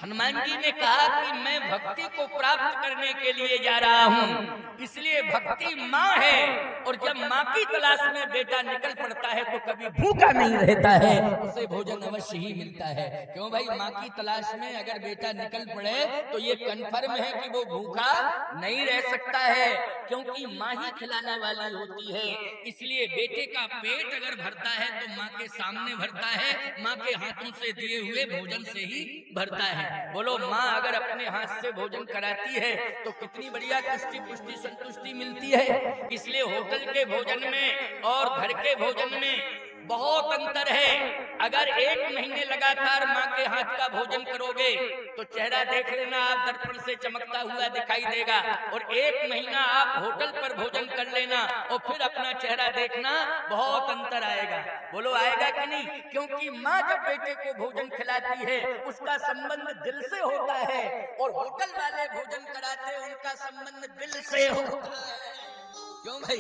हनुमान जी ने कहा कि मैं भक्ति को प्राप्त करने के लिए जा रहा हूँ, इसलिए भक्ति माँ है। और जब माँ की तलाश में बेटा निकल पड़ता है तो कभी भूखा नहीं रहता है, उसे भोजन अवश्य ही मिलता है। क्यों भाई, माँ की तलाश में अगर बेटा निकल पड़े तो ये कन्फर्म है कि वो भूखा नहीं रह सकता है, क्योंकि माँ ही खिलाने वाली होती है। इसलिए बेटे का पेट अगर भरता है तो माँ के सामने भरता है, माँ के हाथों से दिए हुए भोजन से ही भरता है। बोलो, माँ अगर अपने हाथ से भोजन कराती है तो कितनी बढ़िया तुष्टि पुष्टि संतुष्टि मिलती है। इसलिए होटल के भोजन में और घर के भोजन में बहुत अंतर है। अगर 1 महीने लगातार माँ के हाथ का भोजन करोगे तो चेहरा देख लेना, आप दर्पण से चमकता हुआ दिखाई देगा। और 1 महीना आप होटल पर भोजन कर लेना और फिर अपना चेहरा देखना, बहुत अंतर आएगा। बोलो, आएगा कि नहीं? क्योंकि माँ जब बेटे को भोजन खिलाती है उसका संबंध दिल से होता है, और होटल वाले भोजन कराते उनका संबंध दिल से होता है। क्यों भाई?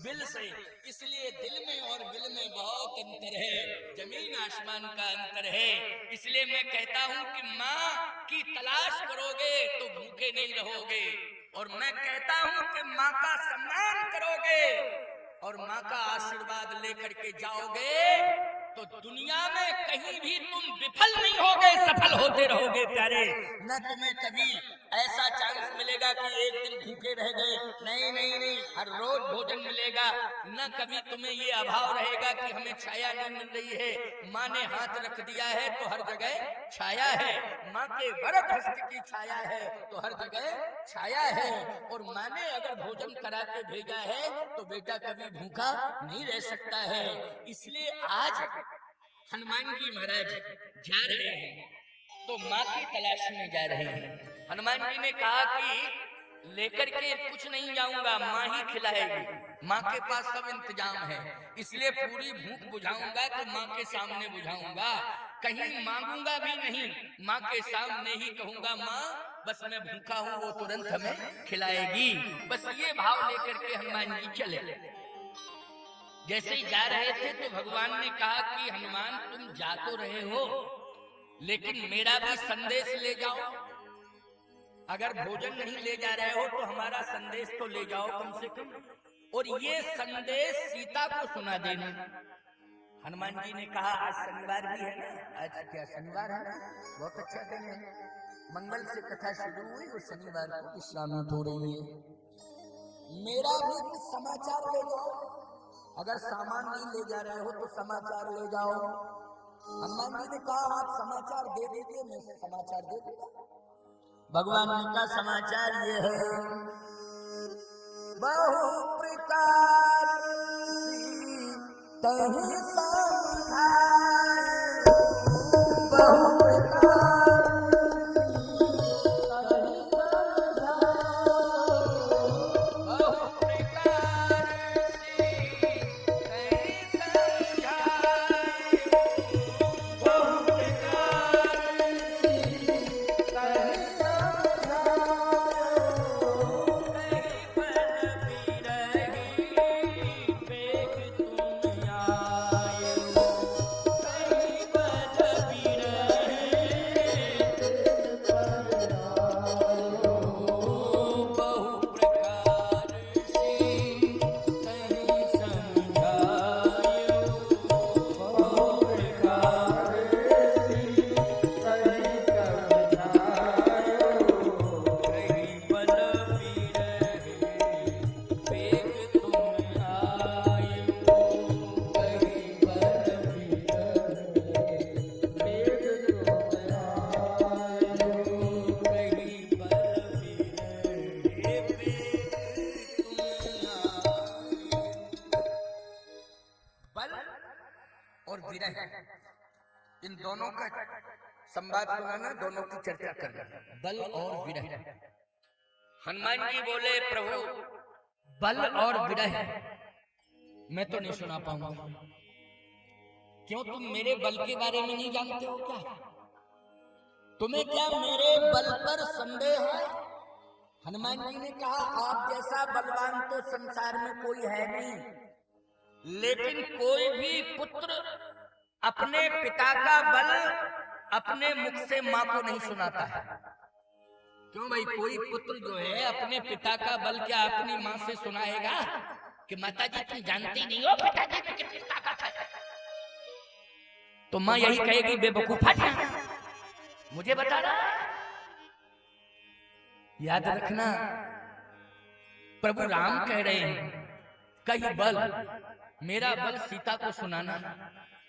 बिल से। इसलिए दिल में और बिल में बहुत अंतर है, जमीन आसमान का अंतर है। इसलिए मैं कहता हूं कि माँ की तलाश करोगे तो भूखे नहीं रहोगे, और मैं कहता हूं कि माँ का सम्मान करोगे और माँ का आशीर्वाद लेकर के जाओगे तो दुनिया में कहीं भी तुम विफल नहीं होगे, सफल होते रहोगे प्यारे। न तुम्हें कभी ऐसा चांस मिलेगा कि एक दिन भूखे रह गए, नहीं नहीं नहीं, हर रोज भोजन मिलेगा। न कभी तुम्हें ये अभाव रहेगा कि हमें छाया नहीं मिल रही है, माँ ने हाथ रख दिया है तो हर जगह छाया है, माँ के वरद हस्त की छाया है तो हर जगह छाया है। और माँ ने अगर भोजन करा के भेजा है तो बेटा कभी भूखा नहीं रह सकता है। इसलिए आज हनुमान जी महाराज जा रहे हैं तो माँ की तलाश में जा रहे हैं। हनुमान जी ने कहा कि लेकर के कुछ नहीं जाऊंगा, माँ ही खिलाएगी, माँ के पास सब इंतजाम है। इसलिए पूरी भूख बुझाऊंगा तो माँ के सामने बुझाऊंगा, कहीं मांगूंगा भी नहीं, माँ के सामने ही कहूंगा, माँ बस मैं भूखा हूँ, वो तुरंत हमें खिलाएगी। बस ये भाव लेकर के हनुमान जी चले। जैसे ही जा रहे थे तो भगवान ने कहा कि हनुमान, तुम जा तो रहे हो लेकिन मेरा भी संदेश ले जाओ। अगर भोजन नहीं ले जा रहे हो तो हमारा संदेश तो ले जाओ कम से कम, और ये संदेश सीता को सुना देना। हनुमान जी ने कहा, आज शनिवार भी है ना, आज क्या शनिवार है ना, बहुत अच्छा दिन है, मंगल से कथा शुरू हुई और शनिवार को विश्राम हो रही है, मेरा भी कुछ समाचार ले जाओ। अगर सामान नहीं ले जा रहे हो तो समाचार ले जाओ। हनुमान जी ने कहा, आप समाचार दे दीजिए, मैं समाचार दे दूंगा। भगवान ने कहा, समाचार ये है, बहु प्रकार तहि समझाए, बहु इन दोनों का संवाद सुनाना, दोनों की चर्चा करना, बल और विरह। हनुमान जी बोले, प्रभु बल और विरह मैं तो नहीं सुना पाऊंगा। क्यों, तुम मेरे बल के बारे में नहीं जानते हो क्या? तुम्हें क्या मेरे बल पर संदेह है? हनुमान जी ने कहा, आप जैसा बलवान तो संसार में कोई है नहीं, लेकिन कोई भी पुत्र अपने पिता का बल अपने मुख से माँ को नहीं सुनाता है। क्यों भाई, कोई पुत्र जो है अपने पिता का बल क्या अपनी माँ से सुनाएगा कि माता जी तुम जानती नहीं हो पिताजी में कितनी ताकत है? तो माँ यही कहेगी बेवकूफा मुझे बता रहा है। याद रखना, प्रभु राम कह रहे हैं कहीं बल, मेरा बल सीता को सुनाना।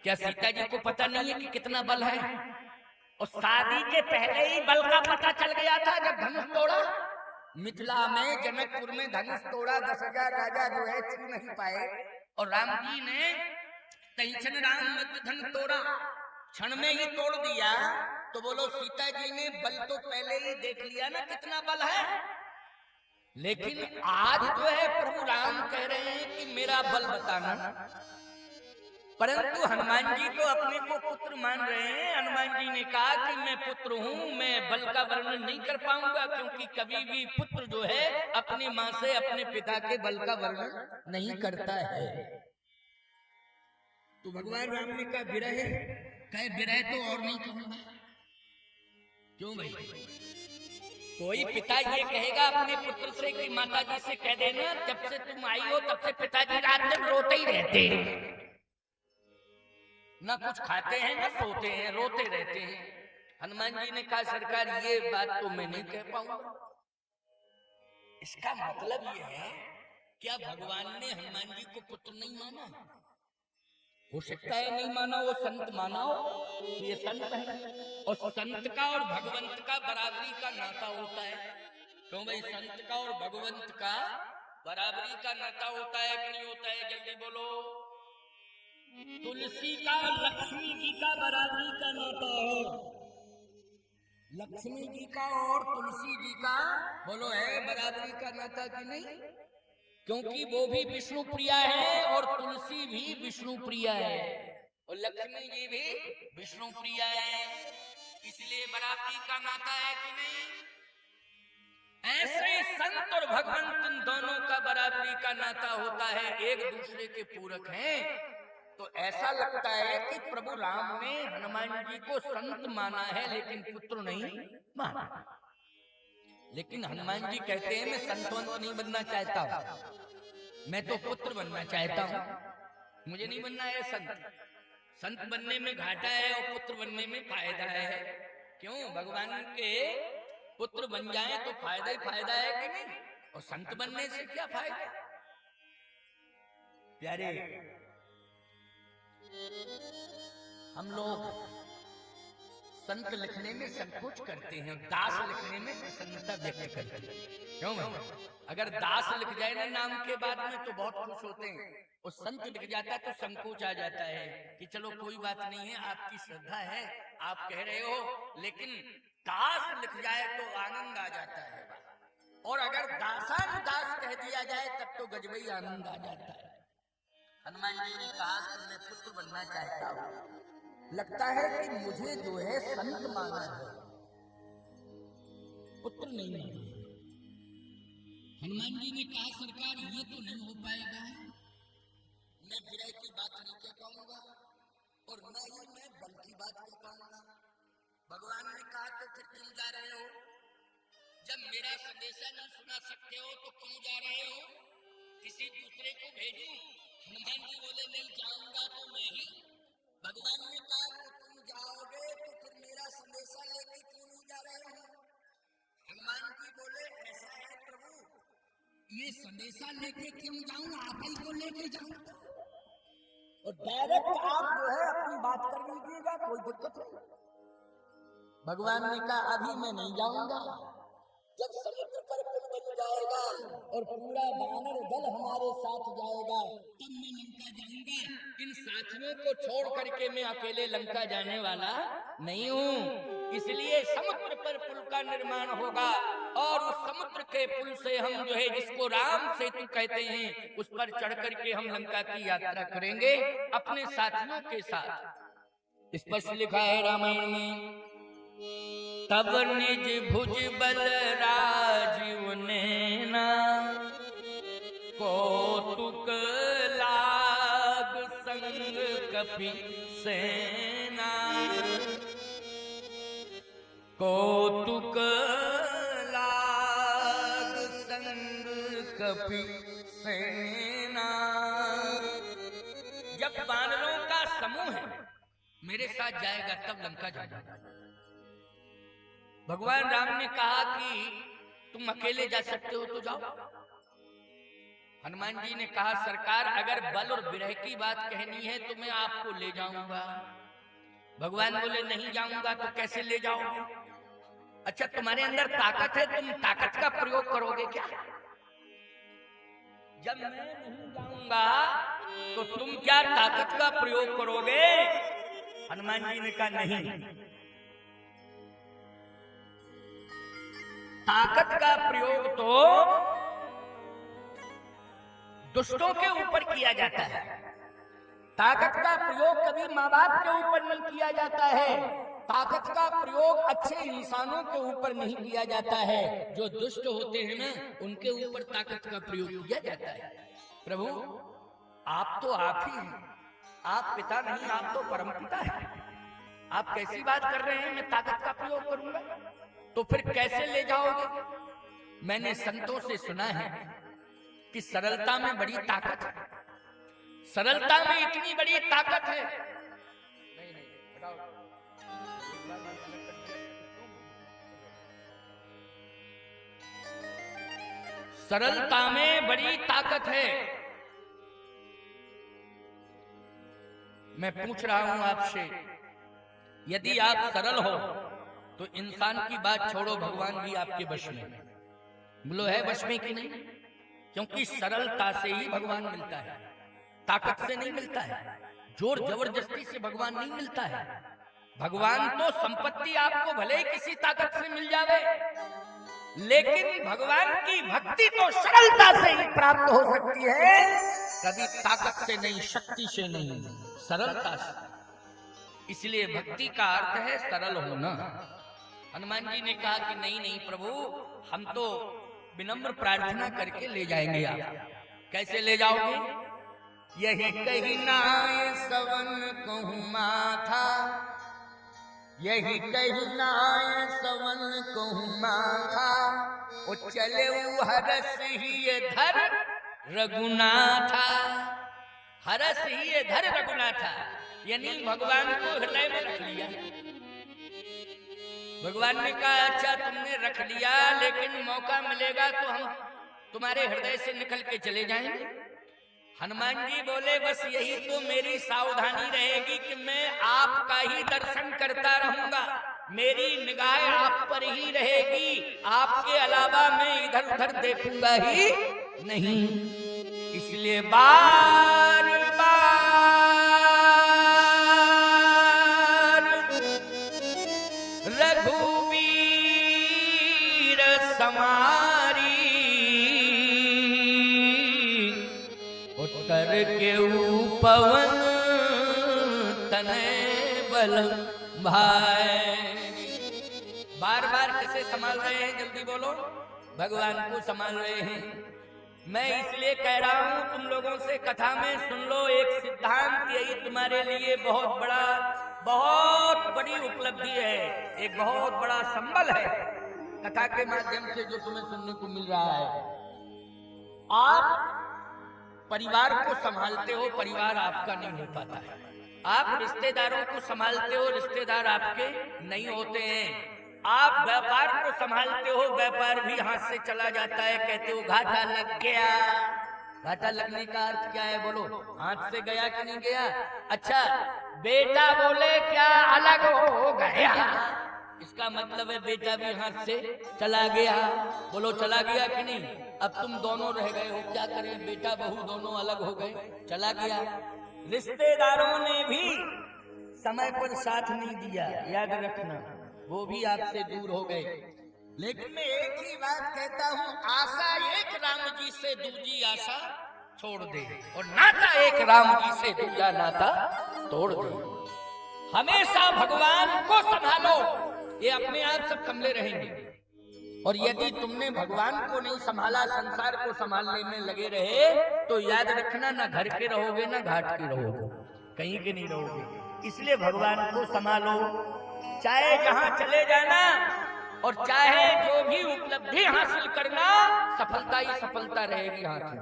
क्या सीता जी को पता नहीं है कि कितना बल है? और शादी के पहले ही बल का पता चल गया था जब धनुष तोड़ा। मिथिला में जनकपुर में धनुष तोड़ा, 10,000 राजा जो है छू नहीं पाए, और राम जी ने तैंचन राम मध्य धन तोड़ा, क्षण में ही तोड़ दिया। तो बोलो सीता जी ने बल तो पहले ही देख लिया ना कितना बल है। लेकिन आज जो है प्रभु राम कह रहे हैं कि मेरा बल बताना, परंतु हनुमान जी तो अपने को पुत्र मान रहे हैं। हनुमान जी ने कहा कि मैं पुत्र हूँ, मैं बल का वर्णन नहीं कर पाऊंगा, क्योंकि कभी भी पुत्र जो है अपनी माँ से अपने पिता के बल का वर्णन नहीं करता है। तो भगवान राम ने कहा विरह, कहे विरह तो और नहीं कहूंगा। क्यों भाई, कोई पिता ये कहेगा अपने पुत्र से कि माता जी से कह देना जब से तुम आई हो तब से पिताजी रात दिन रोते ही रहते हैं, ना कुछ खाते हैं ना सोते हैं, रोते रहते हैं। हनुमान जी ने कहा सरकार ये बात तो मैं नहीं कह पाऊंगा। इसका मतलब ये है क्या भगवान ने हनुमान जी को पुत्र नहीं माना? हो सकता है नहीं माना, वो संत माना हो, ये संत है। और संत का और भगवंत का बराबरी का नाता होता है। क्यों भाई, संत का और भगवंत का बराबरी का नाता होता है कि नहीं होता है? जल्दी बोलो। तुलसी का लक्ष्मी जी का बराबरी का नाता है। लक्ष्मी जी का और तुलसी जी का बोलो है बराबरी का नाता कि नहीं? क्योंकि वो भी विष्णु प्रिया है और तुलसी भी विष्णु प्रिया है और लक्ष्मी जी भी विष्णु प्रिया है, इसलिए बराबरी का नाता है कि नहीं? ऐसे संत और भगवंत इन दोनों का बराबरी का नाता होता है, एक दूसरे के पूरक हैं। तो ऐसा लगता है कि प्रभु राम ने हनुमान जी को संत माना है लेकिन पुत्र नहीं माना। लेकिन हनुमान जी कहते हैं मैं संतवंत नहीं बनना चाहता हूं, मैं तो पुत्र बनना चाहता हूं, मुझे नहीं बनना है संत। संत बनने में घाटा है और पुत्र बनने में फायदा है। क्यों, भगवान के पुत्र बन जाए तो फायदा ही फायदा है कि नहीं? और संत बनने से क्या फायदा? प्यारे, हम लोग संत लिखने में संकोच करते हैं, दास लिखने में प्रसन्नता व्यक्त करते हैं। क्यों भाई, अगर दास लिख जाए ना नाम के बाद में तो बहुत खुश होते हैं, और संत लिख जाता है तो संकोच आ जाता है कि चलो कोई बात नहीं है, आपकी श्रद्धा है, आप कह रहे हो, लेकिन दास लिख जाए तो आनंद आ जाता है। और अगर दासानुदास कह दिया जाए तब तो गजबई आनंद आ जाता है। हनुमान जी ने कहा कि मैं पुत्र बनना चाहता हूं, लगता है कि मुझे जो है संत माना है, पुत्र नहीं माना। हनुमान जी ने कहा सरकार ये तो नहीं हो पाएगा, मैं विरह की बात नहीं कह पाऊंगा और न ही मैं बल की बात कह पाऊंगा। भगवान ने कहा तो फिर क्यों जा रहे हो? जब मेरा संदेशा नहीं सुना सकते हो तो क्यों जा रहे हो? किसी दूसरे को भेजूं? हनुमान जी बोले नहीं जाऊंगा तो मैं ही। भगवान ने कहा कि तुम जाओगे तो फिर मेरा संदेशा लेके क्यों नहीं जा रहे हो? हनुमान जी बोले ऐसा है प्रभु, ये संदेशा लेके क्यों जाऊं, आप ही को लेके जाऊंगा। और डायरेक्ट आप जो है अपनी बात कर लीजिएगा, कोई दिक्कत नहीं। भगवान ने कहा अभी मैं नहीं जाऊंगा, जब समुद्र पर पुल बन जाएगा और पूरा वानर दल हमारे साथ जाएगा तब मैं लंका जाऊंगा। इन साथियों को छोड़ करके मैं अकेले लंका जाने वाला नहीं हूँ। इसलिए समुद्र पर पुल का निर्माण होगा और उस समुद्र के पुल से हम जो है जिसको राम सेतु कहते हैं उस पर चढ़ करके हम लंका की यात्रा करेंगे अपने साथियों के साथ। स्पष्ट लिखा है रामायण में, तब निज भुज बल राजीव नैना, कौतुक लाग संग कपि सेना। कौतुक लाग संग कपि सेना। जब वानरों का समूह है मेरे साथ जाएगा तब लंका जाएगा। भगवान राम ने कहा कि तुम अकेले जा सकते हो तो जाओ। हनुमान जी ने कहा सरकार अगर बल और विरह की बात कहनी है तो मैं आपको ले जाऊंगा। भगवान बोले नहीं जाऊंगा तो कैसे ले जाओगे? अच्छा तुम्हारे अंदर ताकत है, तुम ताकत का प्रयोग करोगे क्या? जब मैं नहीं जाऊंगा तो तुम क्या ताकत का प्रयोग करोगे? हनुमान जी ने कहा नहीं, ताकत का प्रयोग तो दुष्टों के ऊपर किया जाता है। ताकत का प्रयोग कभी माँ बाप के ऊपर नहीं किया जाता है। ताकत का प्रयोग अच्छे इंसानों के ऊपर नहीं किया जाता है। जो दुष्ट होते हैं ना उनके ऊपर ताकत का प्रयोग किया जाता है। प्रभु आप तो आप ही हैं, आप पिता नहीं, आप तो परम पिता है। आप कैसी बात कर रहे हैं मैं ताकत का प्रयोग करूंगा? तो फिर कैसे ले जाओगे? मैंने संतों से सुना है कि सरलता में बड़ी ताकत है। सरलता में इतनी बड़ी ताकत है। सरलता में बड़ी ताकत है। मैं पूछ रहा हूं आपसे, यदि आप सरल हो तो इंसान की बात छोड़ो, भगवान भी आपके वश में। बोलो है वश में कि नहीं? क्योंकि सरलता से ही भगवान मिलता है, ताकत से नहीं मिलता है, जोर जबरदस्ती से भगवान नहीं मिलता है। भगवान तो संपत्ति आपको भले ही किसी ताकत से मिल जावे, लेकिन भगवान की भक्ति तो सरलता से ही प्राप्त हो सकती है, कभी ताकत से नहीं, शक्ति से नहीं, सरलता से। इसलिए भक्ति का अर्थ है सरल होना। हनुमान जी ने कहा कि नहीं नहीं प्रभु, हम तो विनम्र प्रार्थना करके ले जाएंगे। आप कैसे ले जाओगे? यही कही नाय सवन कहूं माथा, यही कही नाय सवन कहूं माथा, ओ चले हरस ही धर रघुनाथा। हरस ही धर रघुनाथा यानी भगवान को हृदय में रख लिया। भगवान ने कहा अच्छा तुमने रख लिया, लेकिन मौका मिलेगा तो हम तुम्हारे हृदय से निकल के चले जाएंगे। हनुमान जी बोले बस यही तो मेरी सावधानी रहेगी कि मैं आपका ही दर्शन करता रहूंगा, मेरी निगाह आप पर ही रहेगी, आपके अलावा मैं इधर उधर देखूंगा ही नहीं। इसलिए बार रघुवीर समारी, उत्तर के पवन तने बल भाई। बार बार किसे संभाल रहे हैं? जल्दी बोलो। भगवान को संभाल रहे हैं। मैं इसलिए कह रहा हूं तुम लोगों से, कथा में सुन लो एक सिद्धांत, यही तुम्हारे लिए बहुत बड़ी उपलब्धि है, एक बहुत बड़ा संबल है कथा के माध्यम से जो तुम्हें सुनने को मिल रहा है। आप परिवार को संभालते हो, परिवार आपका नहीं हो पाता है। आप रिश्तेदारों को संभालते हो, रिश्तेदार आपके नहीं होते हैं। आप व्यापार को संभालते हो, व्यापार भी हाथ से चला जाता है। कहते हो घाटा लग गया। घाटा लगने का अर्थ क्या है? बोलो, हाथ से गया कि नहीं गया? अच्छा, बेटा बोले क्या अलग हो गया, इसका मतलब है बेटा भी हाथ से चला गया। बोलो चला गया कि नहीं? अब तुम दोनों रह गए हो, क्या करें? बेटा बहू दोनों अलग हो गए, चला गया। रिश्तेदारों ने भी समय पर साथ नहीं दिया, याद रखना, वो भी आपसे दूर हो गए। लेकिन मैं एक ही बात कहता हूँ, आशा एक राम जी से दूजी आशा छोड़ दे, और नाता एक राम जी से दूजा नाता तोड़ दे। हमेशा भगवान को संभालो, ये अपने आप सब संभले रहेंगे। और यदि तुमने भगवान को नहीं संभाला, संसार को संभालने में लगे रहे, तो याद रखना ना घर के रहोगे ना घाट के रहोगे, कहीं के नहीं रहोगे। इसलिए भगवान को संभालो, चाहे जहां चले जाना और चाहे जो भी उपलब्धि हासिल करना, सफलता ही सफलता रहेगी हाथ में।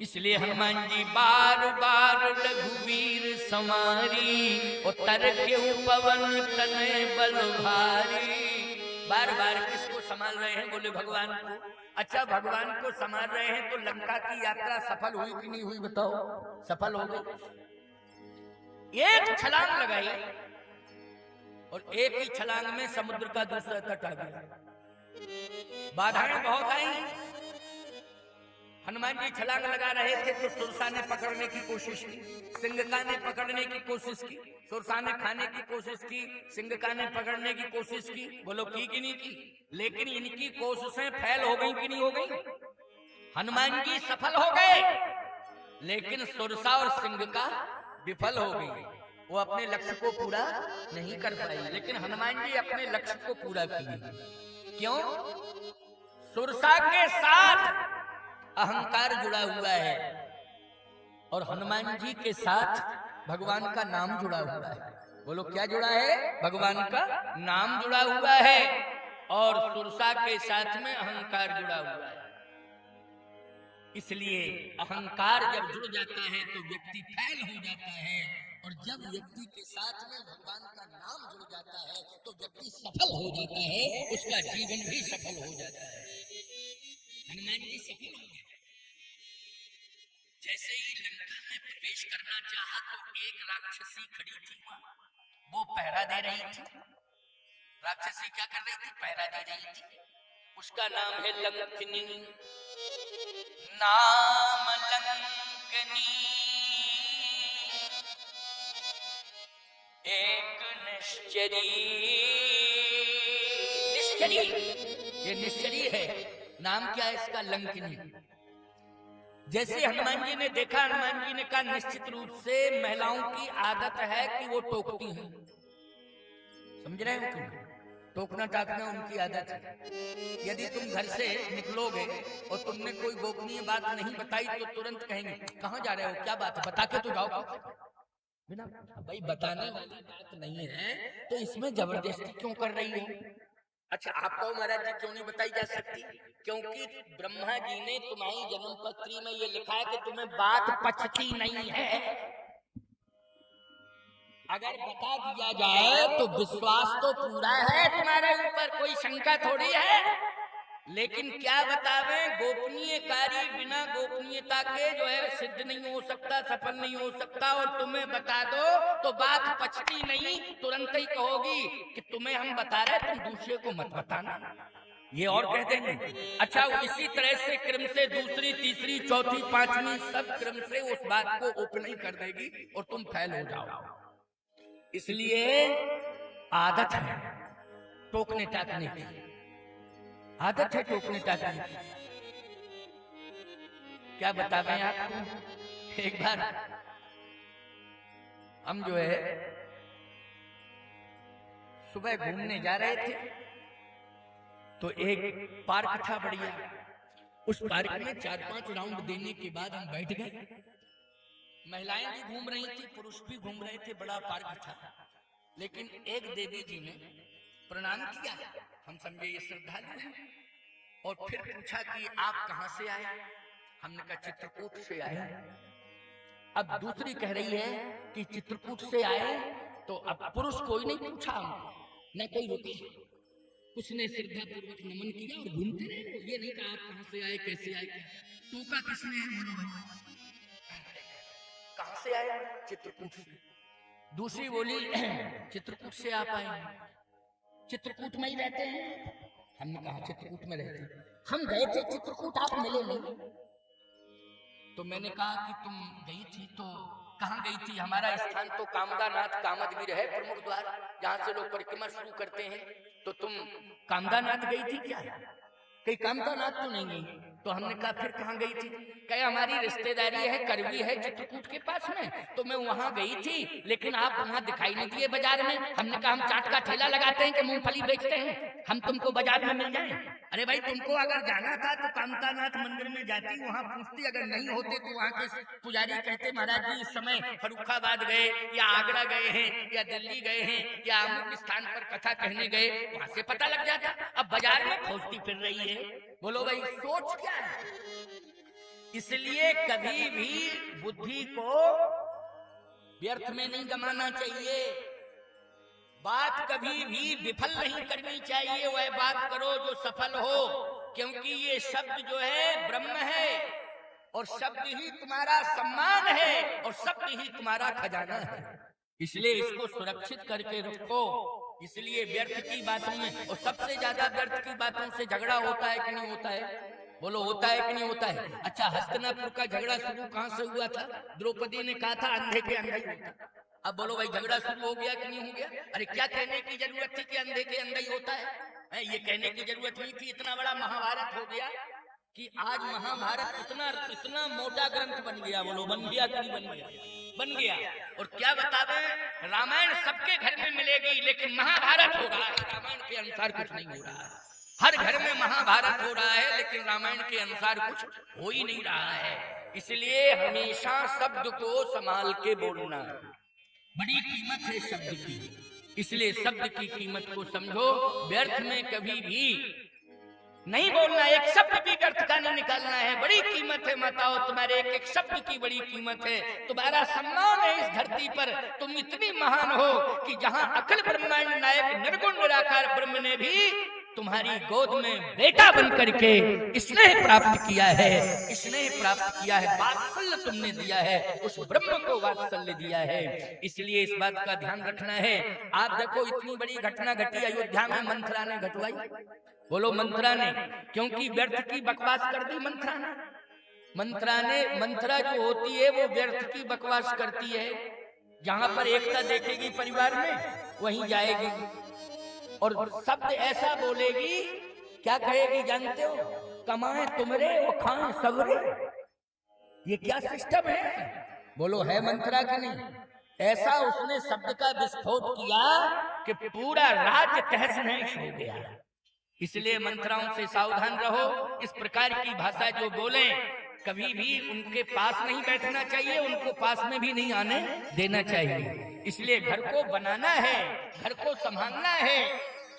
इसलिए हनुमान जी बार बार रघुवीर समारी, उतर के पवन तने बल भारी। बार बार किसको संभाल रहे हैं? बोले भगवान को। अच्छा, भगवान को संभाल रहे हैं तो लंका की यात्रा सफल हुई कि नहीं हुई? बताओ। सफल हो गई। एक छलांग लगाई और एक ही छलांग में समुद्र का दूसरा तट आ गया। बाधाएं बहुत आई। हनुमान जी छलांग लगा रहे थे तो सुरसा ने पकड़ने की कोशिश की, सिंघका ने पकड़ने की कोशिश की, सुरसा ने खाने की कोशिश की, सिंघका ने पकड़ने की कोशिश की। बोलो की कि नहीं की? लेकिन इनकी कोशिशें फेल हो गई कि नहीं हो गई? हनुमान जी सफल हो गए, लेकिन सुरसा और सिंघका विफल हो गई। वो अपने लक्ष्य को पूरा नहीं कर पाई, लेकिन हनुमान जी अपने लक्ष्य को पूरा किए। क्यों? सुरसा के साथ अहंकार जुड़ा हुआ है और हनुमान जी के साथ भगवान का नाम जुड़ा हुआ है। बोलो क्या जुड़ा है? भगवान का नाम जुड़ा हुआ है और सुरसा के साथ में अहंकार जुड़ा हुआ है। इसलिए अहंकार जब जुड़ जाता है तो व्यक्ति फैल हो जाता है, और जब व्यक्ति के साथ में भगवान का नाम जुड़ जाता है तो व्यक्ति सफल हो जाता है, उसका जीवन भी सफल हो जाता है। हनुमान जी सफल हो गए। जैसे ही लंका में प्रवेश करना चाहा तो एक राक्षसी खड़ी थी, वो पहरा दे रही थी। राक्षसी क्या कर रही थी? पहरा दे रही थी। उसका नाम है लंकिनी। नाम लंकिनी एक निश्चरी। निश्चरी, ये निश्चरी है। नाम क्या है इसका? लंकिनी। जैसे हनुमान जी ने देखा, हनुमान जी ने कहा निश्चित रूप से महिलाओं की आदत है कि वो टोकती हैं। समझ रहे हो तुम? टोकना टाकना उनकी आदत है। यदि तुम घर से निकलोगे और तुमने कोई गोपनीय बात नहीं बताई तो तुरंत कहेंगे कहाँ जा रहे हो, क्या बात है, बता के तो जाओ। बिना भाई बताने वाली बात नहीं है तो इसमें जबरदस्ती क्यों कर रही हो? अच्छा, आपको महाराज जी क्यों नहीं बताई जा सकती? क्योंकि ब्रह्मा जी ने तुम्हारी जन्म पत्री में ये लिखा है कि तुम्हें बात पचती नहीं है। अगर बता दिया जाए तो विश्वास तो पूरा है तुम्हारे ऊपर, कोई शंका थोड़ी है। लेकिन क्या बतावे, गोपनीय कार्य बिना गोपनीयता के जो है सिद्ध नहीं हो सकता, सफल नहीं हो सकता। और तुम्हें बता दो तो बात पचती नहीं, तुरंत ही कहोगी कि तुम्हें हम बता रहे, तुम दूसरे को मत बताना। ये और कह देंगे। अच्छा, इसी तरह से क्रम से दूसरी, तीसरी, चौथी, पांचवी सब क्रम से उस बात को ओपन ही कर देगी और तुम फैल हो जाओ। इसलिए आदत है टोकने टाकने की, आदत है टोकने टाकने की। क्या बतावें आपको? एक बार हम जो है सुबह घूमने जा रहे थे तो एक पार्क था बढ़िया। उस पार्क में 4-5 राउंड देने के बाद हम बैठ गए। महिलाएं भी घूम रही थी, पुरुष भी घूम रहे थे, बड़ा पार्क था। लेकिन एक देवी जी ने प्रणाम किया, हम समझे ये श्रद्धालु है, और फिर पूछा कि आप कहां से आए? हमने कहा चित्रकूट से आए। अब दूसरी कह रही है कि चित्रकूट से आए, तो अब पुरुष कोई नहीं पूछा, न कोई रुके, उसने श्रद्धा पूर्वक नमन किया और घूमते रहे। ये नहीं कहा आप कहां से आए, कैसे आए, टोका किसने है? कहां से आए? चित्रकूट से। दूसरी बोली चित्रकूट से आप आए, चित्रकूट में ही रहते हैं? हमने कहा चित्रकूट में रहते हैं। हम गए थे चित्रकूट, आप मिले नहीं। तो मैंने कहा कि तुम गई थी तो कहाँ गई थी? हमारा स्थान तो कामदानाथ कामदगिर है, प्रमुख द्वार, जहाँ से लोग परिक्रमा शुरू करते हैं। तो तुम कामदानाथ गई थी क्या? कहीं कामदानाथ तो नहीं गई। तो हमने कहा फिर कहाँ गई थी? कहे हमारी रिश्तेदारी है, करवी है चित्रकूट के पास में, तो मैं वहां गई थी, लेकिन आप वहां दिखाई नहीं दिए बाजार में। हमने कहा हम चाट का ठेला लगाते हैं कि मूंगफली बेचते हैं, हम तुमको बाजार में मिल जाएं। अरे भाई तुमको अगर जाना था तो कामतानाथ मंदिर में जाती, वहां पूछती, अगर नहीं होते तो वहां के पुजारी कहते महाराज जी इस समय फर्रुखाबाद गए या आगरा गए हैं या दिल्ली गए हैं या अमुक स्थान पर कथा कहने गए, वहां से पता लग जाता। अब बाजार में खोजती फिर रही है। बोलो भाई सोच क्या है? इसलिए कभी भी बुद्धि को व्यर्थ में नहीं गमाना चाहिए, बात कभी भी विफल नहीं करनी चाहिए। वह बात करो जो सफल हो, क्योंकि ये शब्द जो है ब्रह्म है और शब्द ही तुम्हारा सम्मान है और शब्द ही तुम्हारा खजाना है, इसलिए इसको सुरक्षित करके रखो। इसलिए व्यर्थ की बातों में, और सबसे ज्यादा व्यर्थ की बातों से झगड़ा होता है कि नहीं होता है? बोलो होता है कि नहीं होता है? अच्छा, हस्तिनापुर का झगड़ा शुरू कहां से हुआ था? द्रौपदी ने कहा था अंधे के अंधा ही होता। अब बोलो भाई झगड़ा शुरू हो गया कि नहीं हो गया? अरे क्या कहने की जरूरत थी कि अंधे के अंधा ही होता है? ये कहने की जरूरत नहीं थी। इतना बड़ा महाभारत हो गया कि आज महाभारत इतना मोटा ग्रंथ बन गया। बोलो बन गया कि नहीं बन गया? बन गया। और क्या बतावे, रामायण सबके घर में मिलेगी, लेकिन महाभारत हो रहा है रामायण के अनुसार कुछ नहीं हो रहा है। हर घर में महाभारत हो रहा है, लेकिन रामायण के अनुसार कुछ हो ही नहीं रहा है। इसलिए हमेशा शब्द को संभाल के बोलना, बड़ी कीमत है शब्द की, इसलिए शब्द की कीमत को समझो। व्यर्थ में कभी भी नहीं बोलना, एक शब्द भी व्यर्थ का नहीं निकालना है। बड़ी कीमत है माताओं, तुम्हारे एक एक शब्द की बड़ी कीमत है। तुम्हारा सम्मान है इस धरती पर। तुम इतनी महान हो कि जहां अखिल ब्रह्मांड नायक निर्गुण निराकार ब्रह्म ने भी तुम्हारी गोद में बेटा बन करके स्नेह प्राप्त किया है, स्नेह प्राप्त किया है, वात्सल्य तुमने दिया है, उस ब्रह्म को वात्सल्य दिया है। इसलिए इस बात का ध्यान रखना है। आप देखो इतनी बड़ी घटना घटी अयोध्या में, मंथरा ने घटवाई। बोलो मंथरा ने, क्योंकि व्यर्थ की बकवास कर दी मंथरा ने। मंथरा जो होती है वो व्यर्थ की बकवास करती है। जहां पर एकता देखेगी परिवार में वहीं जाएगी और शब्द ऐसा बोलेगी, क्या कहेगी जानते हो? कमाए तुमरे वो खाए सबरे। ये क्या सिस्टम है? बोलो है मंथरा की नहीं? ऐसा उसने शब्द का विस्फोट किया कि पूरा राज्य तहस नहस हो गया। इसलिए मंथराओं से सावधान रहो। इस प्रकार की भाषा जो बोले कभी भी उनके पास नहीं बैठना चाहिए, उनको पास में भी नहीं आने देना चाहिए। इसलिए घर को बनाना है, घर को संभालना है।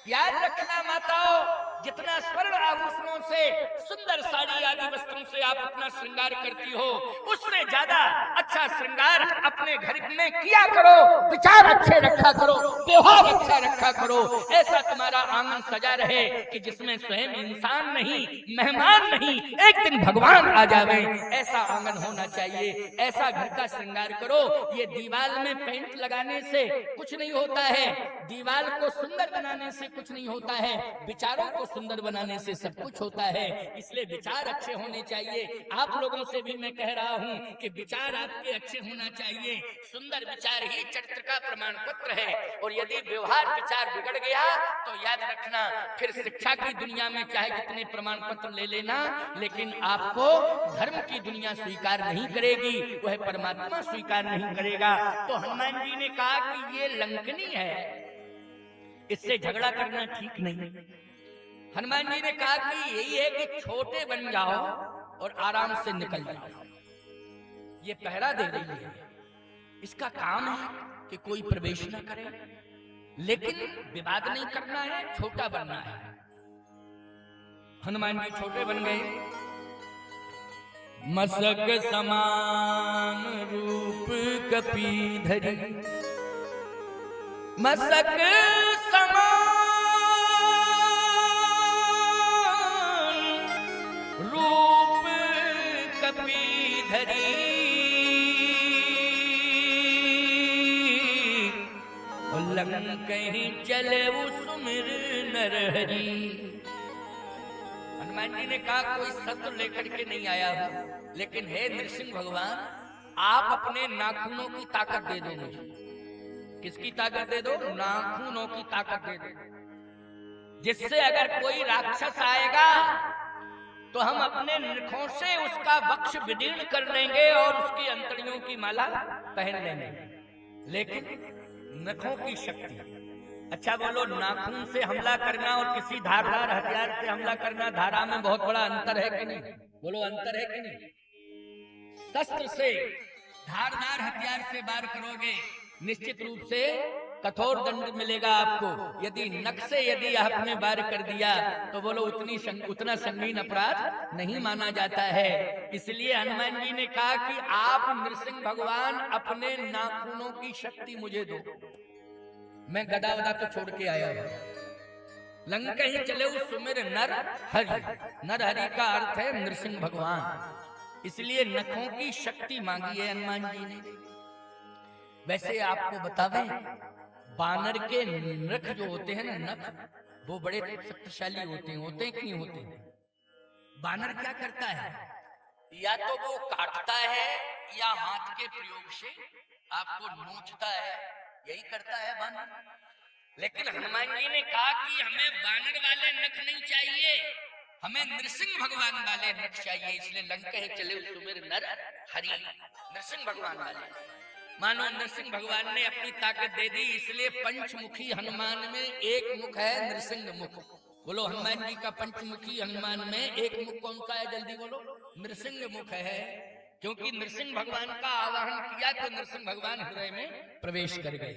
याद रखना माताओं, जितना स्वर्ण आभूषणों से, सुंदर साड़ी आदि वस्त्रों से आप अपना श्रृंगार करती हो, उससे ज्यादा अच्छा श्रृंगार अपने घर में किया करो। विचार अच्छे रखा करो, व्यवहार अच्छा रखा करो। ऐसा तुम्हारा आंगन सजा रहे कि जिसमें स्वयं इंसान नहीं, मेहमान नहीं, एक दिन भगवान आ जावे, ऐसा आंगन होना चाहिए। ऐसा घर का श्रृंगार करो। ये दीवार में पेंट लगाने से कुछ नहीं होता है, दीवार को सुंदर बनाने से कुछ नहीं होता है, विचारों को सुंदर बनाने से सब कुछ होता है। इसलिए विचार अच्छे होने चाहिए। आप लोगों से भी मैं कह रहा हूं कि विचार आपके अच्छे होना चाहिए। सुंदर विचार ही चरित्र का प्रमाण पत्र है। और यदि व्यवहार विचार बिगड़ गया तो याद रखना, फिर शिक्षा की दुनिया में चाहे जितने प्रमाण पत्र ले लेना, लेकिन आपको धर्म की दुनिया स्वीकार नहीं करेगी, वह परमात्मा स्वीकार नहीं करेगा। तो हनुमान जी ने कहा कि ये लंकनी है, इससे झगड़ा करना ठीक नहीं। हनुमान जी ने कहा कि यही है कि छोटे बन जाओ और आराम से निकल जाओ। ये पहरा दे रही है, इसका काम है कि कोई प्रवेश न करे, लेकिन विवाद नहीं करना है, छोटा बनना है। हनुमान जी छोटे बन गए। मसक समान रूप कपीधरी, मसक समान रूप कपीधरी, लंकहि चले वो सुमिर नरहरि। हनुमान जी ने कहा कोई शस्त्र लेकर के नहीं आया हूं, लेकिन हे नृसिंह भगवान, आप अपने नाखूनों की ताकत दे दो मुझे। किसकी ताकत दे दो? नाखूनों की ताकत दे दो, जिससे अगर कोई राक्षस आएगा तो हम अपने नखों से उसका वक्ष विदीर्ण कर लेंगे और उसकी अंतड़ियों की माला पहन लेंगे। लेकिन नखों की शक्ति, अच्छा बोलो, नाखून से हमला करना और किसी धारदार हथियार से हमला करना, धारा में बहुत बड़ा अंतर है कि नहीं? बोलो, अंतर है कि नहीं? शस्त्र से, धारदार हथियार से वार करोगे, निश्चित रूप से कठोर दंड मिलेगा आपको। यदि नख से यदि आपने वार कर दिया तो बोलो उतना संगीन अपराध नहीं माना जाता है। इसलिए हनुमान जी ने कहा कि आप नृसिंह भगवान अपने नाखूनों की शक्ति मुझे दो। मैं गदा वदा तो छोड़ के आया हूं। लंका ही चले सुमिर नर हरि। नर हरि का अर्थ है नृसिंह भगवान। इसलिए नखों की शक्ति मांगी है हनुमान जी ने। वैसे आपको बतावे, बानर के नख जो होते हैं ना, नख, वो बड़े शक्तिशाली होते हैं कि नहीं होते? बानर क्या करता है? या तो वो काटता है या हाथ के प्रयोग से आपको नोचता है, यही करता है बानर। लेकिन हनुमान जी ने कहा कि हमें बानर वाले नख नहीं चाहिए, हमें नृसिंह भगवान वाले नख चाहिए। इसलिए लंका चले सुमिर नर हरि, नृसिंह भगवान वाले। मानो नृसिंह भगवान ने अपनी ताकत दे दी। इसलिए पंचमुखी हनुमान में एक मुख है नृसिंह मुख। बोलो, हनुमान जी का पंचमुखी हनुमान में एक मुख कौन सा है? जल्दी बोलो। नृसिंह मुख है, क्योंकि नृसिंह भगवान का आवाहन किया तो नृसिंह भगवान हृदय में प्रवेश कर गए।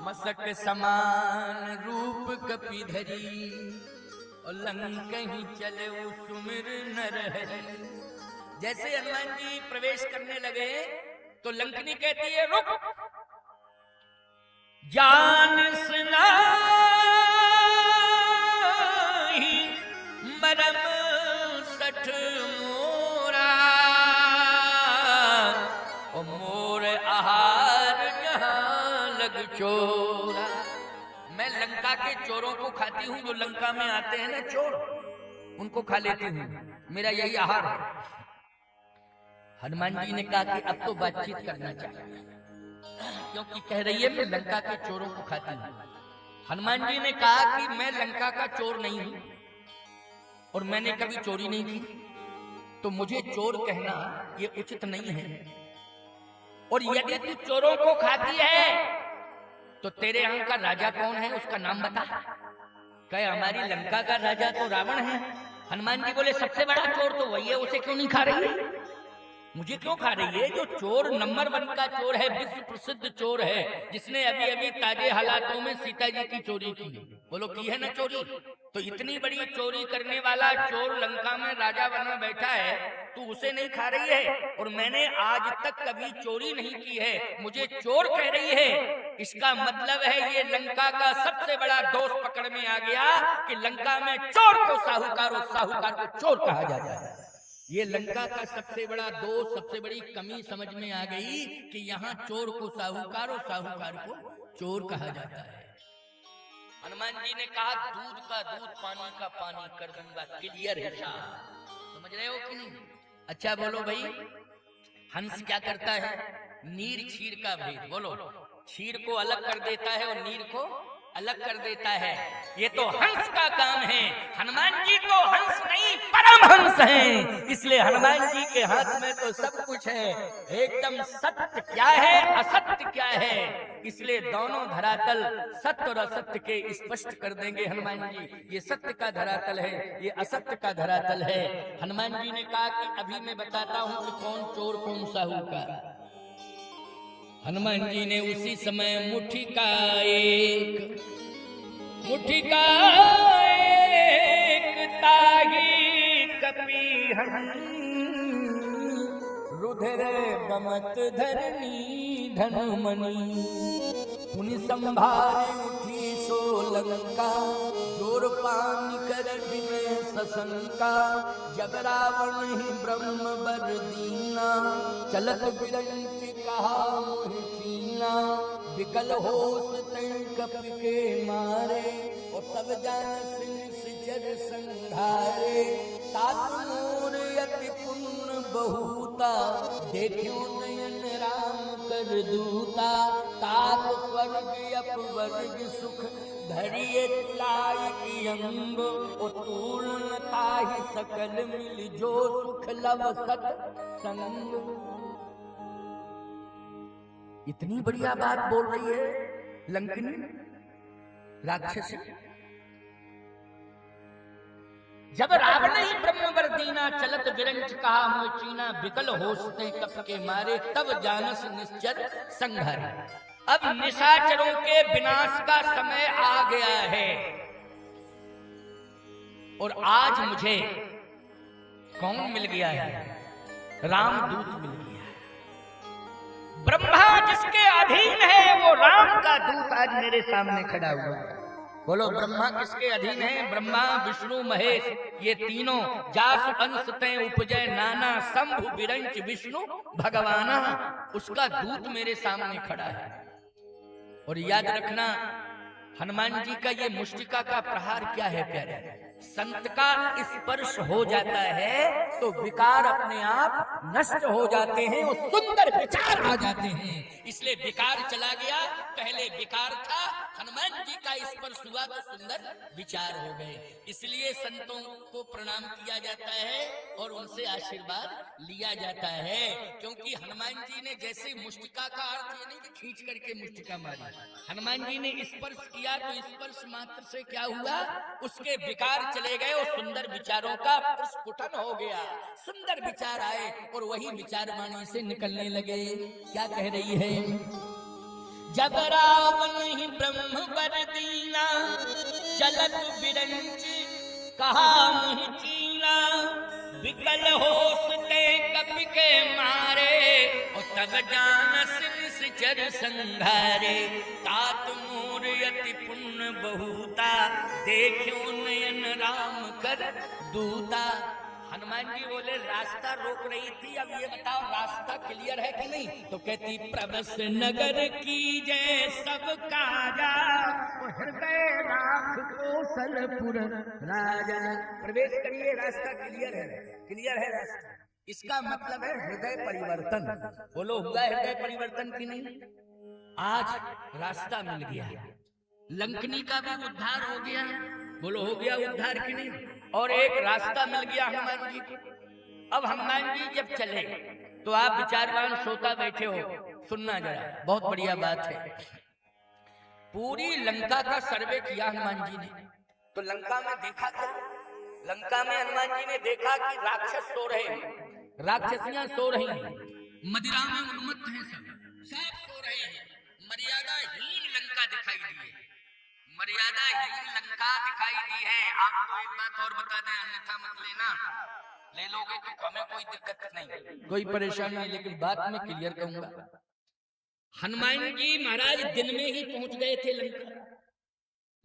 मसक समान रूप कपिधरी और लंका ही चले सुमिर नर हरि। जैसे हनुमान जी प्रवेश करने लगे तो लंकनी कहती है, रुक, जान सुना मरम सठ मोरा और मोर आहार जहां लग चोरा। मैं लंका के चोरों को खाती हूँ, जो लंका में आते हैं ना चोर, उनको खा लेती हूँ, मेरा यही आहार है। हनुमान जी ने कहा कि अब तो बातचीत करना चाहिए, क्योंकि कह रही है मैं लंका के चोरों को खाती हूँ। हनुमान जी ने कहा कि मैं लंका का चोर नहीं हूं और मैंने कभी चोरी नहीं की, तो मुझे चोर कहना ये उचित नहीं है। और यदि तू चोरों को खाती है तो तेरे यहाँ का राजा कौन है, उसका नाम बता। कहे हमारी लंका का राजा तो रावण है। हनुमान जी बोले सबसे बड़ा चोर तो वही है, उसे क्यों नहीं खा रही है? मुझे क्यों खा रही है? जो चोर नंबर 1 का चोर है, विश्व प्रसिद्ध चोर है, जिसने अभी अभी ताजे हालातों में सीता जी की चोरी की। बोलो की है ना चोरी? तो इतनी बड़ी चोरी करने वाला चोर लंका में राजा बना बैठा है, तू उसे नहीं खा रही है? और मैंने आज तक कभी चोरी नहीं की है, मुझे चोर कह रही है। इसका मतलब है ये लंका का सबसे बड़ा दोष पकड़ में आ गया कि लंका में चोर को साहूकार और साहूकार को चोर कहा जाता है। ये लंका का सबसे बड़ा दोष, सबसे बड़ी कमी समझ में आ गई कि यहाँ चोर को साहूकार और साहूकार को चोर कहा जाता है। हनुमान जी ने कहा दूध का दूध, पानी का पानी कर दूंगा, क्लियर है साहब, समझ रहे हो कि नहीं? अच्छा बोलो भाई, हंस क्या करता है? नीर क्षीर का भेद। बोलो, क्षीर को अलग कर देता है और नीर को अलग कर देता है। ये तो हंस का काम है। हनुमान जी तो हंस नहीं, परम हंस हैं। इसलिए हनुमान जी के हाथ में तो सब कुछ है। एकदम सत्य क्या है, असत्य क्या है, इसलिए दोनों धरातल सत्य और असत्य के स्पष्ट कर देंगे हनुमान जी। ये सत्य का धरातल है, ये असत्य का धरातल है। हनुमान जी ने कहा कि अभी मैं बताता हूं कि कौन चोर कौन साहूकार। हनुमान जी ने उसी समय मुट्ठी का एक ताही कपी रुधिर बमत धरनी धनुमनी पुनि संभारे उठी सोलंका जोर पानी कर विनय सशंका जब रावण ही ब्रह्म बर दीना चलत विरंच कहा मोहि सीना विकल होश तय कप के मारे और तब जान सिंह सिचर संघारे तात मोर यति पुण्य बहुता देखियो नयन राम कर दूता तात स्वर्ग अपवर्ग सुख धरिए तुलाई की अंग उतूल न ताहि सकल मिल जो सुख लव सत संग। इतनी बढ़िया बात बोल रही है लंकिनी राक्षसी। जब रावण ही ब्रह्म वर दीना चलत विरंच कहा मुझ चीना विकल होसते कप के मारे तब जानस निश्चर संघारे। अब निशाचरों के विनाश का समय आ गया है और आज मुझे कौन मिल गया है? रामदूत मिल गया। ब्रह्मा जिसके अधीन है वो राम का दूत आज मेरे सामने खड़ा हुआ है। बोलो ब्रह्मा किसके अधीन है? ब्रह्मा विष्णु महेश ये तीनों जासु अंश तय उपजय नाना शंभु विरंच विष्णु भगवाना। उसका दूत मेरे सामने खड़ा है। और याद रखना हनुमान जी का ये मुष्टिका का प्रहार क्या है प्यारे? संत का स्पर्श हो जाता है तो विकार अपने आप नष्ट हो जाते हैं और सुंदर विचार आ जाते हैं। इसलिए विकार चला गया, पहले विकार था, हनुमान जी का स्पर्श हुआ तो सुंदर विचार हो गए। इसलिए संतों को प्रणाम किया जाता है और उनसे आशीर्वाद लिया जाता है। क्योंकि हनुमान जी ने जैसे मुष्टिका का अर्थ ये नहीं कि खींच करके मुष्टिका मारी, हनुमान जी ने स्पर्श किया तो स्पर्श मात्र से क्या हुआ? उसके विकार चले गए और सुंदर विचारों का प्रस्फुटन हो गया। सुंदर विचार आए और वही विचार वाणी से निकलने लगे। क्या कह रही है? जब रावण ही ब्रह्म वर दीना चलत विरंच कहा मुहि चीना विकल होसते कपि के मारे और तब जानस निश्चर संघारे। तात मोर यति पुण्य बहुता देखो नयन राम कर दूता। हनुमान जी बोले रास्ता रोक रही थी, अब ये बताओ रास्ता क्लियर है कि नहीं? तो कहती प्रभस नगर की जय सब काजा हृदय राख कौशलपुर राजा। प्रवेश करिए, रास्ता क्लियर है, क्लियर है रास्ता। इसका मतलब है हृदय परिवर्तन। बोलो हुआ हृदय परिवर्तन की नहीं? आज रास्ता मिल गया, लंकनी का भी उद्धार हो गया। बोलो हो गया उद्धार की नहीं? और एक रास्ता मिल गया हनुमान जी को। अब हनुमान जी जब चले तो आप विचारवान श्रोता बैठे हो, सुनना जरा, बहुत बढ़िया बात है। पूरी लंका का सर्वे किया हनुमान जी ने। तो लंका में देखा था, लंका में हनुमान जी ने देखा कि राक्षस सो रहे हैं, राक्षसियां सो रही हैं, मदिरा में उन्मत्त हैं, सब सो रहे हैं। मर्यादाहीन लंका दिखाई दी है, मर्यादाहीन लंका दिखाई दी है। आपको एक बात और बता दें, अन्यथा मत लेना, ले लोगे तो हमें कोई दिक्कत नहीं, कोई परेशानी नहीं, लेकिन बात में क्लियर कहूंगा। हनुमान जी महाराज दिन में ही पहुंच गए थे लंका,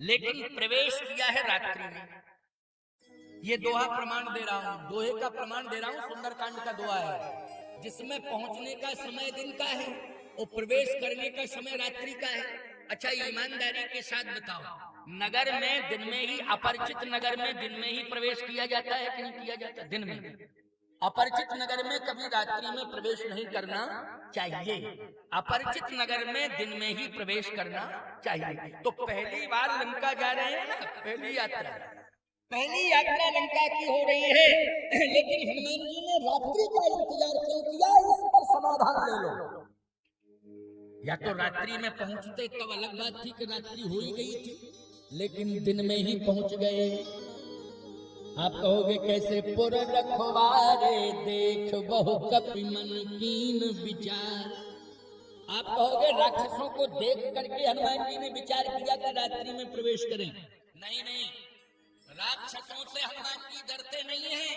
लेकिन प्रवेश किया है रात्रि में। ये दोहा प्रमाण दे रहा हूं, दोहे का प्रमाण दे रहा हूं, सुंदरकांड का दोहा है, जिसमें पहुंचने का समय दिन का है और प्रवेश करने का समय रात्रि का है। अच्छा ईमानदारी के साथ बताओ, नगर में दिन में ही, अपरिचित नगर में दिन में ही प्रवेश किया जाता है कि नहीं किया जाता? दिन में। अपरिचित नगर में कभी रात्रि में प्रवेश नहीं करना चाहिए, अपरिचित नगर में दिन में ही प्रवेश करना चाहिए। तो पहली बार लंका जा रहे हैं ना, पहली यात्रा लंका की हो रही है, लेकिन हनुमान जी ने रात्रि का इंतजार क्यों किया? इस पर समाधान ले लो। या तो रात्रि में पहुंचते तो अलग बात थी कि रात्रि हो ही गई थी, लेकिन दिन में ही पहुंच गए। आप कहोगे कैसे? पुर रखवारे देख बहु कपि मन कीन विचार। आप कहोगे राक्षसों को देख करके हनुमान जी ने विचार किया कि रात्रि में प्रवेश करें। नहीं नहीं, राक्षसों से हनुमान जी डरते नहीं हैं।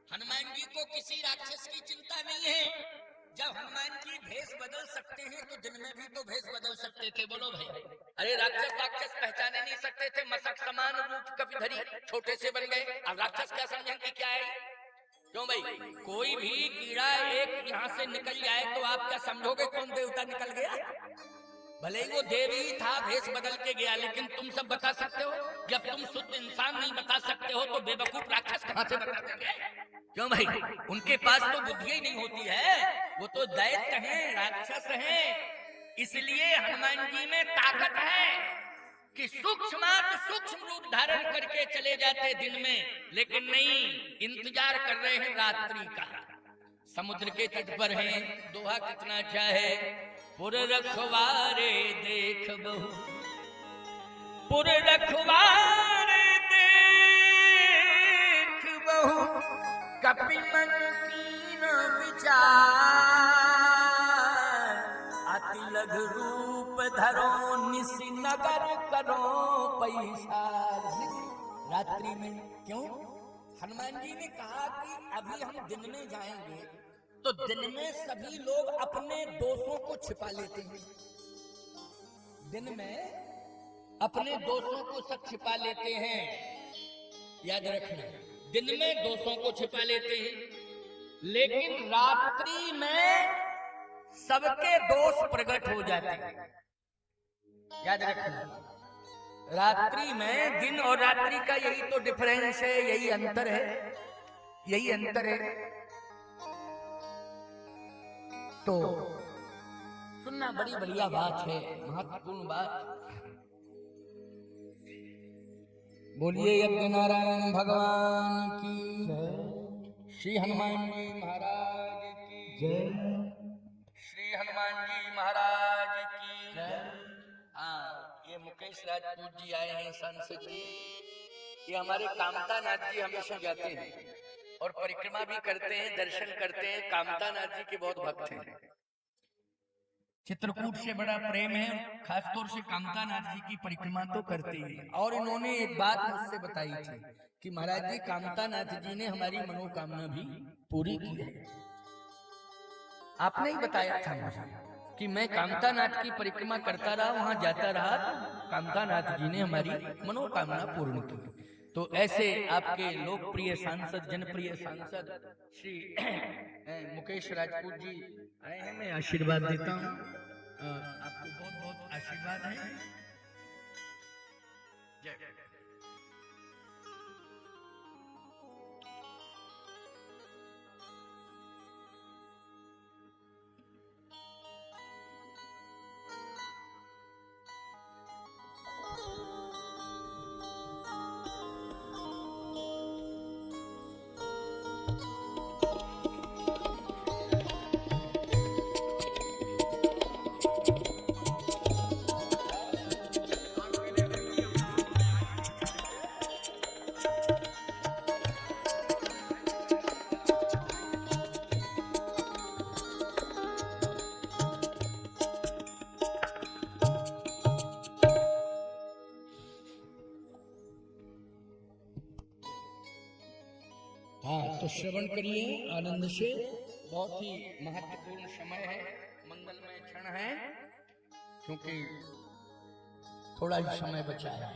हनुमान जी को किसी राक्षस की चिंता नहीं है। जब हनुमान जी भेष बदल सकते हैं तो दिन में भी तो भेष बदल सकते थे। बोलो भाई, अरे राक्षस पहचाने नहीं सकते थे, मसक समान रूप कभी धरी, छोटे से बन गए। अब राक्षस क्या समझेंगे क्या है? क्यों भाई, कोई भी कीड़ा एक यहाँ से निकल जाए तो आप क्या समझोगे कौन देवता निकल गया? भले ही वो देवी था, भेष बदल के गया, लेकिन तुम सब बता सकते हो? जब तुम शुद्ध इंसान नहीं बता सकते हो तो बेवकूफ राक्षस कहाँ से बता देंगे? क्यों भाई, उनके पास तो बुद्धि ही नहीं होती है, वो तो दैत्य हैं, राक्षस हैं। इसलिए हनुमान जी में ताकत है कि सूक्ष्म रूप धारण करके चले जाते दिन में, लेकिन नहीं, इंतजार कर रहे हैं रात्रि का। समुद्र के तट पर हैं, दोहा कितना अच्छा है, पुर रखवारे देख बहु, पुर रखवारे देख बहु, कपि मन कीन विचार, अति लघु रूप धरो निसि नगर करो पैसा। रात्रि में क्यों? हनुमान जी ने कहा कि अभी हम दिन में जाएंगे तो दिन में सभी लोग अपने दोषों को छिपा लेते हैं, दिन में अपने दोषों को सब छिपा लेते हैं, याद रखना, दिन में दोषों को छिपा लेते हैं, लेकिन रात्रि में सबके दोष प्रकट हो जाते हैं। याद रखना, रात्रि में, दिन और रात्रि का यही तो डिफरेंस है, यही अंतर है, यही अंतर है। तो सुनना बड़ी बढ़िया बात है, महत्वपूर्ण बात। बोलिए यज्ञ नारायण भगवान की जय, श्री हनुमान जी महाराज की जय, श्री हनुमान जी महाराज की जय। हाँ, ये मुकेश राजपूत जी आए हैं, सांसद जी। ये हमारे कामता नाथ जी हमेशा जाते हैं और परिक्रमा भी करते हैं, दर्शन करते हैं। कामता नाथ जी के बहुत भक्त हैं, चित्रकूट से बड़ा प्रेम है, खासतौर से कामता नाथ जी की परिक्रमा तो करते ही। और इन्होंने एक बात मुझसे बताई थी कि महाराज जी, कामता नाथ जी ने हमारी मनोकामना भी पूरी की है। आपने ही बताया था मुझे कि मैं कामता नाथ की परिक्रमा करता रहा, वहां जाता रहा, तो कामता नाथ जी ने हमारी मनोकामना पूर्ण की। तो ऐसे आपके लोकप्रिय सांसद, जनप्रिय सांसद श्री मुकेश राजपूत जी आए हैं, मैं आशीर्वाद देता हूँ। आपको बहुत बहुत आशीर्वाद है। जय। हाँ, तो श्रवण करिए आनंद से, बहुत ही महत्वपूर्ण समय है, मंगलमय क्षण है, क्योंकि थोड़ा ही समय बचा है।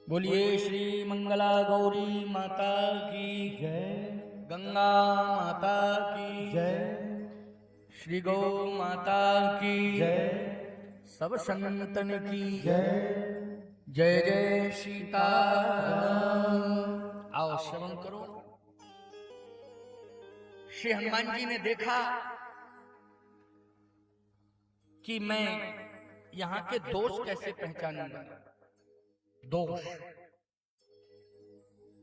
बोलिए श्री मंगला गौरी माता की जय, गंगा माता की जय, श्री गौ माता की जय, सब संतन की जय, जय जय सीताराम। आओ श्रवण करो। श्री हनुमान जी ने देखा कि मैं यहाँ के दोष कैसे पहचानूंगा, दोष,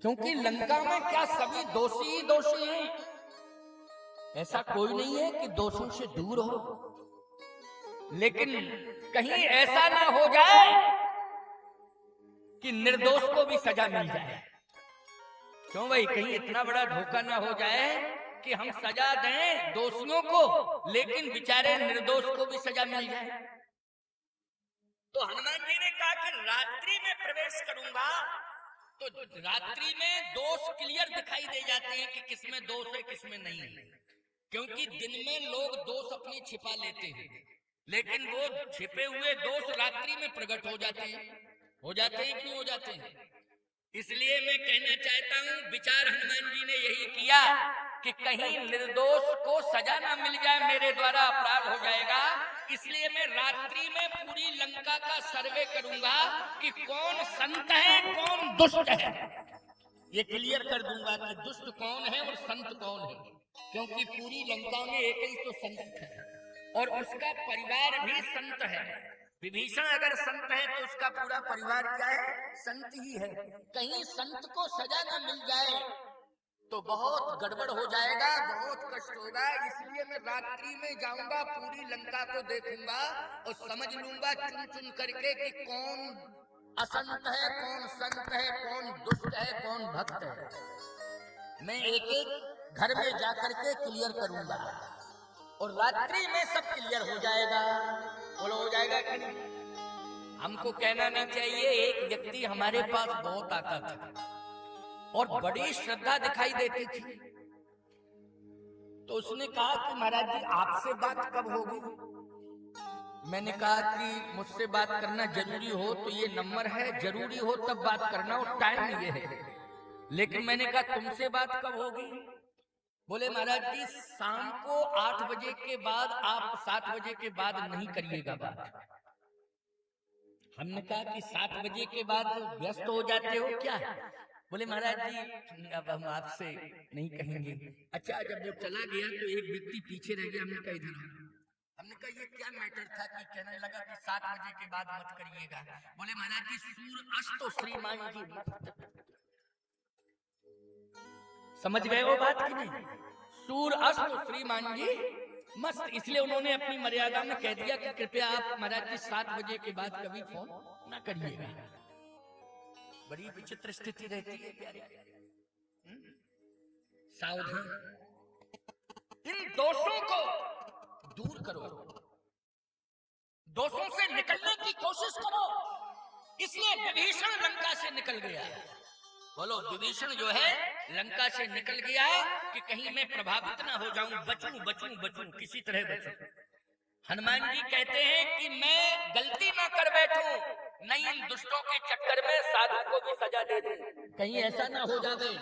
क्योंकि लंका में क्या सभी दोषी ही दोषी हैं? ऐसा कोई नहीं है कि दोषों से दूर हो, लेकिन कहीं ऐसा ना हो जाए कि निर्दोष को भी सजा मिल जाए। क्यों भाई, कहीं इतना बड़ा धोखा ना हो जाए कि हम सजा दें दोषियों को, लेकिन बेचारे निर्दोष को भी सजा मिल जाए। तो हनुमान जी ने कहा कि रात्रि में प्रवेश करूंगा तो रात्रि में दोष क्लियर दिखाई दे जाते हैं कि किसमें दोष है किसमें नहीं है, क्योंकि दिन में लोग दोष अपने छिपा लेते हैं, लेकिन वो छिपे हुए दोष रात्रि में प्रकट हो जाते हैं। क्यों हो जाते हैं? इसलिए मैं कहना चाहता हूँ, विचार हनुमान जी ने यही किया कि कहीं निर्दोष को सजा ना मिल जाए, मेरे द्वारा अपराध हो जाएगा, इसलिए मैं रात्रि में पूरी लंका का सर्वे करूंगा कि कौन संत है कौन दुष्ट है, ये क्लियर कर दूंगा कि दुष्ट कौन है और संत कौन है, क्योंकि पूरी लंका में एक ही तो संत है, और उसका परिवार भी संत है। विभीषण अगर संत है तो उसका पूरा परिवार क्या है? संत ही है। कहीं संत को सजा न मिल जाए तो बहुत गड़बड़ हो जाएगा, बहुत कष्ट होगा। इसलिए मैं रात्रि में जाऊंगा, पूरी लंका को देखूंगा और समझ लूंगा चुन चुन करके कि कौन असंत है, कौन संत है, कौन दुष्ट है, कौन भक्त है। मैं एक एक घर में जाकर के क्लियर करूंगा और रात्रि में सब क्लियर हो जाएगा। बोलो हो जाएगा कि नहीं? हमको कहना नहीं चाहिए। एक व्यक्ति हमारे पास बहुत आता था और बड़ी श्रद्धा दिखाई देती थी, तो उसने कहा कि महाराज जी आपसे बात कब होगी? मैंने कहा कि मुझसे बात करना जरूरी हो तो ये नंबर है, जरूरी हो तब बात करना और टाइम ये है। लेकिन मैंने कहा तुमसे बात कब होगी? बोले महाराज जी शाम को 8 बजे के बाद, आप 7 बजे के बाद नहीं करिएगा बात। हमने कहा कि 7 बजे के बाद व्यस्त हो जाते हो क्या? बोले महाराज जी अब हम आपसे नहीं कहेंगे। अच्छा, जब वो चला गया तो एक व्यक्ति पीछे रह गया। हमने कहा इधर। हमने कहा ये क्या मैटर था कि कहने लगा कि 7 बजे के बाद मत करिएगा। बोले महाराज जी सूर्य अस्त तो श्रीमान जी समझ गए वो बात कि नहीं? सूर्य अस्त तो श्रीमान जी मस्त। इसलिए उन्होंने अपनी मर्यादा में कह दिया कि कृपया आप महाराज जी 7 बजे के बाद कभी फोन ना करिएगा। बड़ी विचित्र स्थिति रहती है प्यारे। सावधान, इन दोषों को दूर करो, दोषों से निकलने की कोशिश करो। इसलिए विभीषण लंका से निकल गया। बोलो विभीषण जो है लंका से निकल गया कि कहीं मैं प्रभावित ना हो जाऊं, बचूं बचूं बचूं, किसी तरह बचूं। हनुमान जी कहते हैं कि मैं गलती ना कर बैठूं, नहीं इन दुष्टों के चक्कर में साधु को भी सजा दे दूं, कहीं ऐसा ना हो जावे।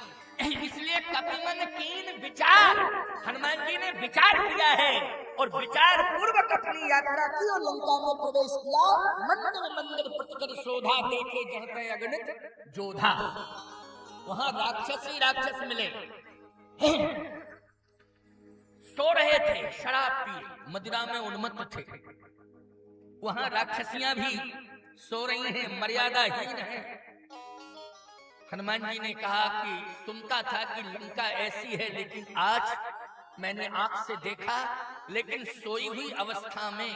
इसलिए कपि मन कीन विचार, हनुमान जी ने विचार किया है और विचार पूर्वक अपनी यात्रा की और लंका में प्रवेश किया। मंदिर मंदिर प्रतिकर शोधा, देखे जहते अगणित जोधा। वहां राक्षस ही राक्षस मिले, सो रहे थे, शराब पिए, मदिरा में उन्मत्त थे। वहां राक्षसियां भी सो रही हैं, मर्यादाहीन हैं। हनुमान जी ने कहा कि सुनता था कि लंका ऐसी है, लेकिन आज मैंने आंख से देखा। लेकिन सोई हुई अवस्था में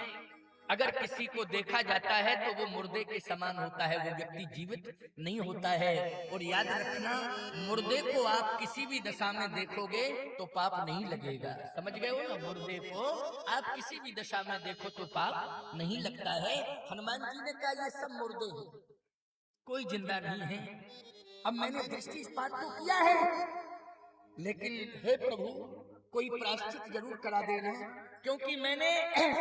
अगर किसी को देखा जाता है तो वो मुर्दे के समान होता है, वो व्यक्ति जीवित नहीं होता है। और याद रखना, मुर्दे को आप किसी भी दशा में देखोगे तो पाप नहीं लगेगा। समझ गए हो ना? मुर्दे को आप किसी भी दशा में देखो तो पाप नहीं लगता है। हनुमान जी ने कहा ये सब मुर्दे हैं, कोई जिंदा नहीं है। अब मैंने दृष्टिपात तो किया है, लेकिन हे प्रभु कोई प्रायश्चित जरूर करा देना, क्योंकि मैंने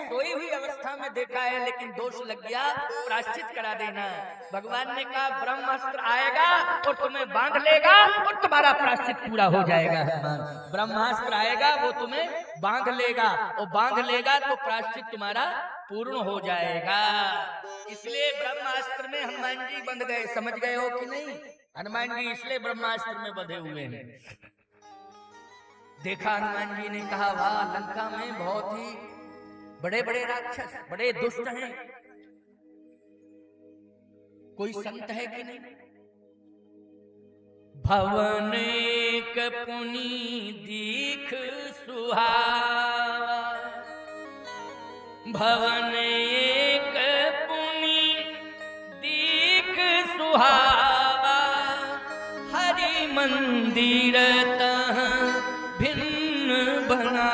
सोई हुई अवस्था में देखा है लेकिन दोष लग गया, प्रायश्चित करा देना। भगवान ने कहा ब्रह्मास्त्र आएगा और तुम्हें बांध लेगा और तुम्हारा प्रायश्चित पूरा हो जाएगा। ब्रह्मास्त्र आएगा, वो तुम्हें बांध लेगा और बांध लेगा तो प्रायश्चित तुम्हारा पूर्ण हो जाएगा। इसलिए ब्रह्मास्त्र में हनुमान जी बंध गए। समझ गए हो कि नहीं? हनुमान जी इसलिए ब्रह्मास्त्र में बंधे हुए हैं। देखा हनुमान जी ने कहा वाह, लंका में बहुत ही बड़े बड़े राक्षस, बड़े दुष्ट हैं, कोई संत है कि नहीं? भवन एक पुनि दीख सुहावा, भवन एक पुनि दीख सुहावा, हरि मंदिर तह भिन्न बना।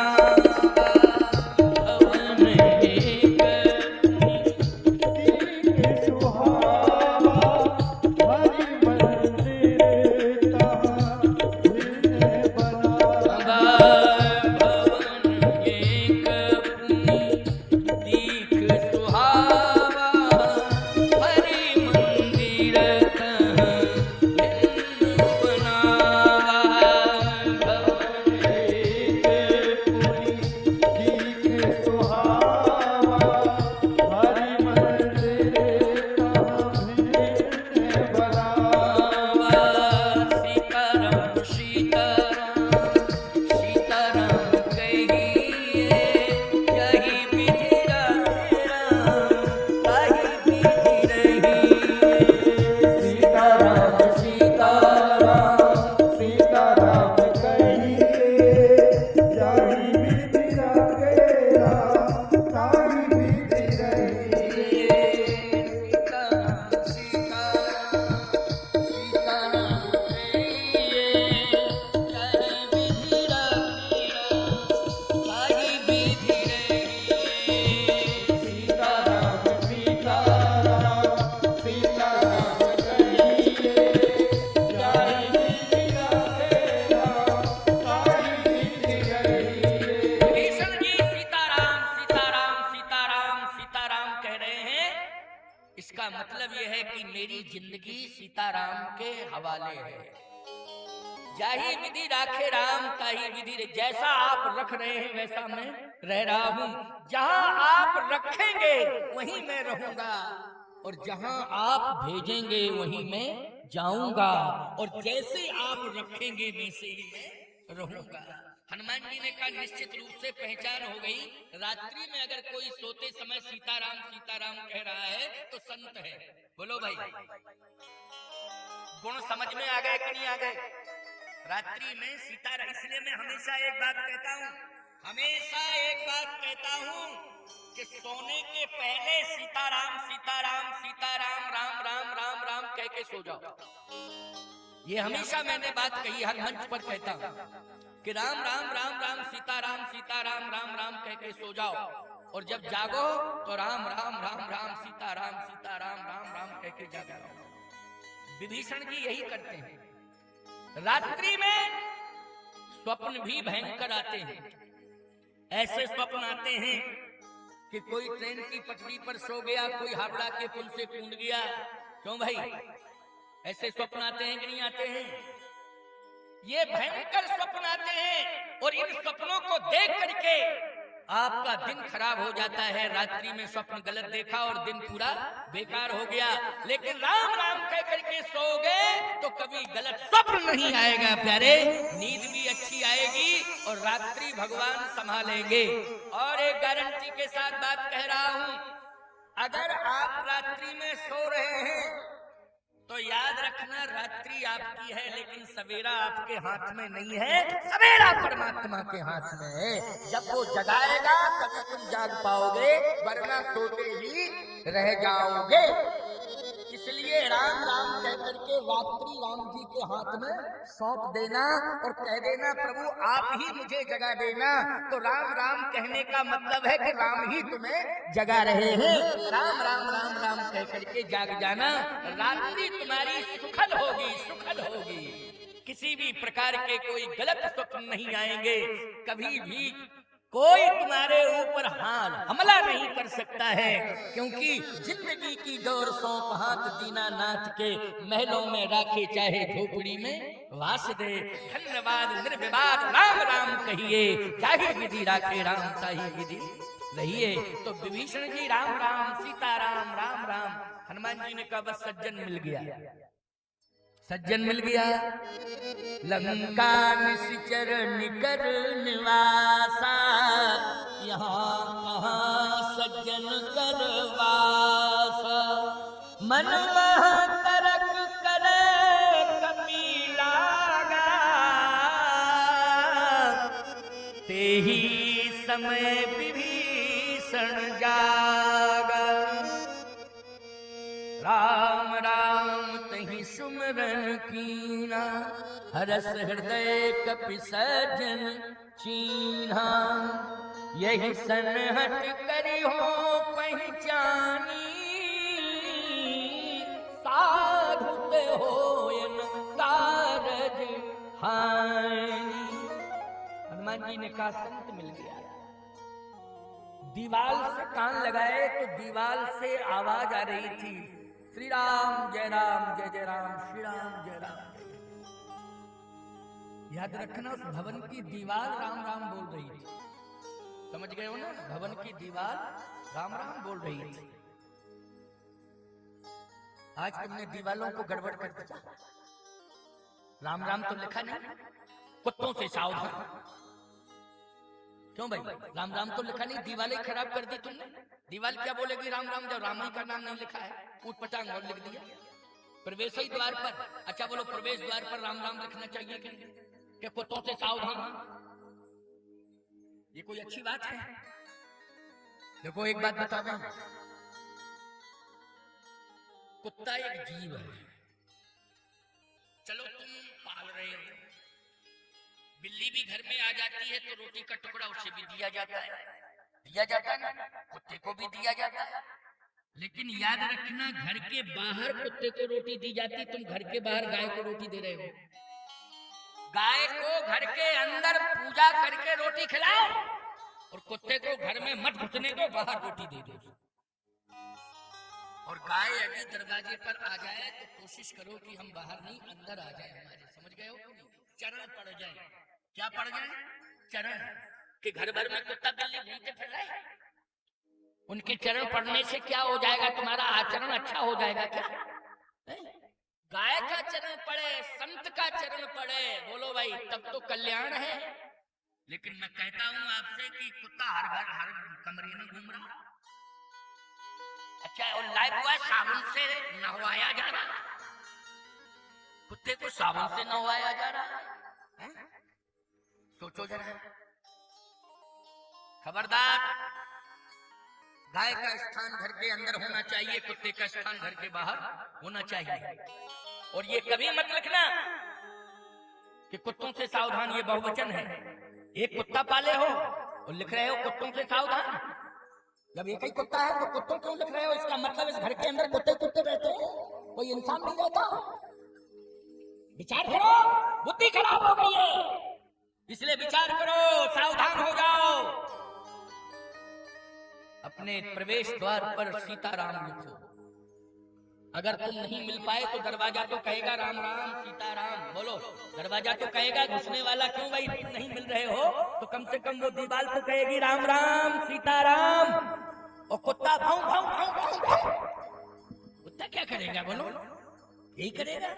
इसका मतलब यह है कि मेरी जिंदगी सीताराम के हवाले है। जाही विधि राखे राम ताही विधि, जैसा आप रख रहे हैं वैसा मैं रह रहा हूं। जहां आप रखेंगे वहीं मैं रहूंगा, और जहां आप भेजेंगे वहीं मैं जाऊंगा, और जैसे आप रखेंगे वैसे ही मैं रहूंगा। हनुमान जी ने कहा निश्चित रूप से पहचान हो गई, रात्रि में अगर कोई सोते समय सीताराम सीताराम कह रहा है तो संत है। बोलो भाई, गुण समझ में आ गए कि नहीं आ गए? रात्रि में सीताराम, इसलिए मैं हमेशा एक बात कहता हूँ, कि सोने के पहले सीताराम सीताराम सीताराम राम राम राम राम कह के सो जाओ। ये हमेशा मैंने बात कही, हर मंच पर कहता हूँ कि राम राम राम राम सीताराम सीताराम राम राम कह के सो जाओ, और जब जागो तो राम राम राम राम सीताराम सीताराम राम राम कह के जागो। विभीषण जी यही करते हैं। रात्रि में स्वप्न भी भयंकर आते हैं। ऐसे स्वप्न आते हैं कि कोई ट्रेन की पटरी पर सो गया, कोई हावड़ा के पुल से कूद गया। क्यों भाई, ऐसे स्वप्न आते हैं कि नहीं आते हैं? ये भयंकर स्वप्न आते हैं, और इन स्वप्नों को देख करके आपका दिन खराब हो जाता है। रात्रि में स्वप्न गलत देखा और दिन पूरा बेकार हो गया। लेकिन राम राम कह करके सोओगे तो कभी गलत स्वप्न नहीं आएगा प्यारे, नींद भी अच्छी आएगी और रात्रि भगवान संभालेंगे। और एक गारंटी के साथ बात कह रहा हूं, अगर आप रात्रि में सो रहे हैं तो याद रखना रात्रि आपकी है, लेकिन सवेरा आपके हाथ में नहीं है, सवेरा परमात्मा के हाथ में है। जब वो जगाएगा तभी तुम जाग पाओगे, वरना सोते ही रह जाओगे। इसलिए राम राम कह करके रात्रि राम जी के हाथ में सौंप देना और कह देना प्रभु आप ही मुझे जगा देना। तो राम राम कहने का मतलब है कि राम ही तुम्हें जगा रहे हैं। राम राम राम राम कह करके जाग जाना, रात्रि तुम्हारी सुखद होगी, सुखद होगी। किसी भी प्रकार के कोई गलत स्वप्न नहीं आएंगे, कभी भी कोई तुम्हारे ऊपर हमला नहीं कर सकता है, क्योंकि जिंदगी की डोर सौंप हाथ दीनानाथ के, महलों में राखे चाहे झोपड़ी में वास दे। धन्यवाद निर्विवाद राम राम कहिए, चाहे विधि राखे राम ताही विधि रहिए। तो विभीषण जी राम राम सीताराम राम राम। हनुमान जी ने कहा बस सज्जन मिल गया, सज्जन मिल गया। लंका निश्चर निकर निवासा, यहाँ कहाँ सज्जन करवासा। मन वह तरक करे कपी लागा, तेही समय विभीषण जागा। राम राम तहि सुमरन कीना, हरस हृदय कपि सज्जन चीन्हा। यही सनहट करी हो पहचानी, साधु ते होयन कारज हानि। हनुमान जी ने कहा संत मिल गया। दीवाल से कान लगाए तो दीवाल से आवाज आ रही थी, श्री राम जय जय राम, श्री राम जय राम। याद रखना उस भवन की दीवार राम राम बोल रही थी। समझ गए हो ना, भवन की दीवार राम राम बोल रही थी। आज तुमने दीवालों को गड़बड़ कर दिया। राम राम तो लिखा नहीं, कुत्तों से सावधान। क्यों भाई, राम राम तो लिखा नहीं, दीवालें खराब कर दी तुमने। दीवाल क्या बोलेगी राम राम जब राम का नाम नहीं लिखा है, ऊट पटांग और लिख दिया। प्रवेश ही द्वार पर, अच्छा बोलो प्रवेश द्वार पर राम राम लिखना चाहिए कि कुत्तों से सावधान? ये कोई अच्छी बात है? देखो एक बात बता दें, कुत्ता एक जीव है। चलो तुम पाल रहे हो, बिल्ली भी घर में आ जाती है तो रोटी का टुकड़ा उसे भी दिया जाता है, दिया जाता है ना, कुत्ते को भी दिया जाता है। लेकिन याद रखना, घर के बाहर कुत्ते को रोटी दी जाती, तुम घर के बाहर गाय को रोटी दे रहे हो। गाय को घर के अंदर पूजा करके रोटी खिलाओ और कुत्ते को घर में मत घुसने दो, बाहर रोटी दे दो। और गाय यदि दरवाजे पर आ जाए तो कोशिश करो कि हम बाहर नहीं अंदर आ जाए हमारे, समझ गए हो? चरण पड़ जाए। क्या पड़ जाए? चरण। कि घर भर में कुत्ता बिल्ली घूमते फिर रहे, उनके चरण पड़ने से क्या हो जाएगा? तुम्हारा आचरण अच्छा हो जाएगा क्या? गाय का चरण पड़े, संत का चरण पड़े, बोलो भाई, तब तो कल्याण है। लेकिन मैं कहता हूं आपसे कि कुत्ता हर घर हर कमरे में घूम रहा। अच्छा, और लाइफ हुआ साबुन से नहवाया जा रहा, कुत्ते को साबुन से नहवाया जा रहा है? सोचो जरा। खबरदार, गाय का स्थान घर के अंदर होना चाहिए, कुत्ते का स्थान घर के बाहर होना चाहिए। और ये कभी मत लिखना कि कुत्तों से सावधान, ये बहुवचन है। एक कुत्ता पाले हो और लिख रहे हो कुत्तों से सावधान। जब एक ही कुत्ता है तो कुत्तों क्यों लिख रहे हो? इसका मतलब इस घर के अंदर कुत्ते कुत्ते रहते हैं, कोई इंसान नहीं रहता। विचार करो, बुद्धि खराब हो गई है, इसलिए विचार करो, सावधान हो जाओ। अपने प्रवेश द्वार पर सीताराम लिखो। अगर तुम नहीं मिल पाए तो दरवाजा तो कहेगा राम राम सीताराम, बोलो। दरवाजा तो कहेगा, घुसने वाला क्यों भाई तुम नहीं मिल रहे हो, तो कम से कम वो दीवार तो कहेगी राम राम सीताराम। और कुत्ता भाऊ भाऊ भाऊ भाऊ, कुत्ता क्या करेगा बोलो? यही करेगा।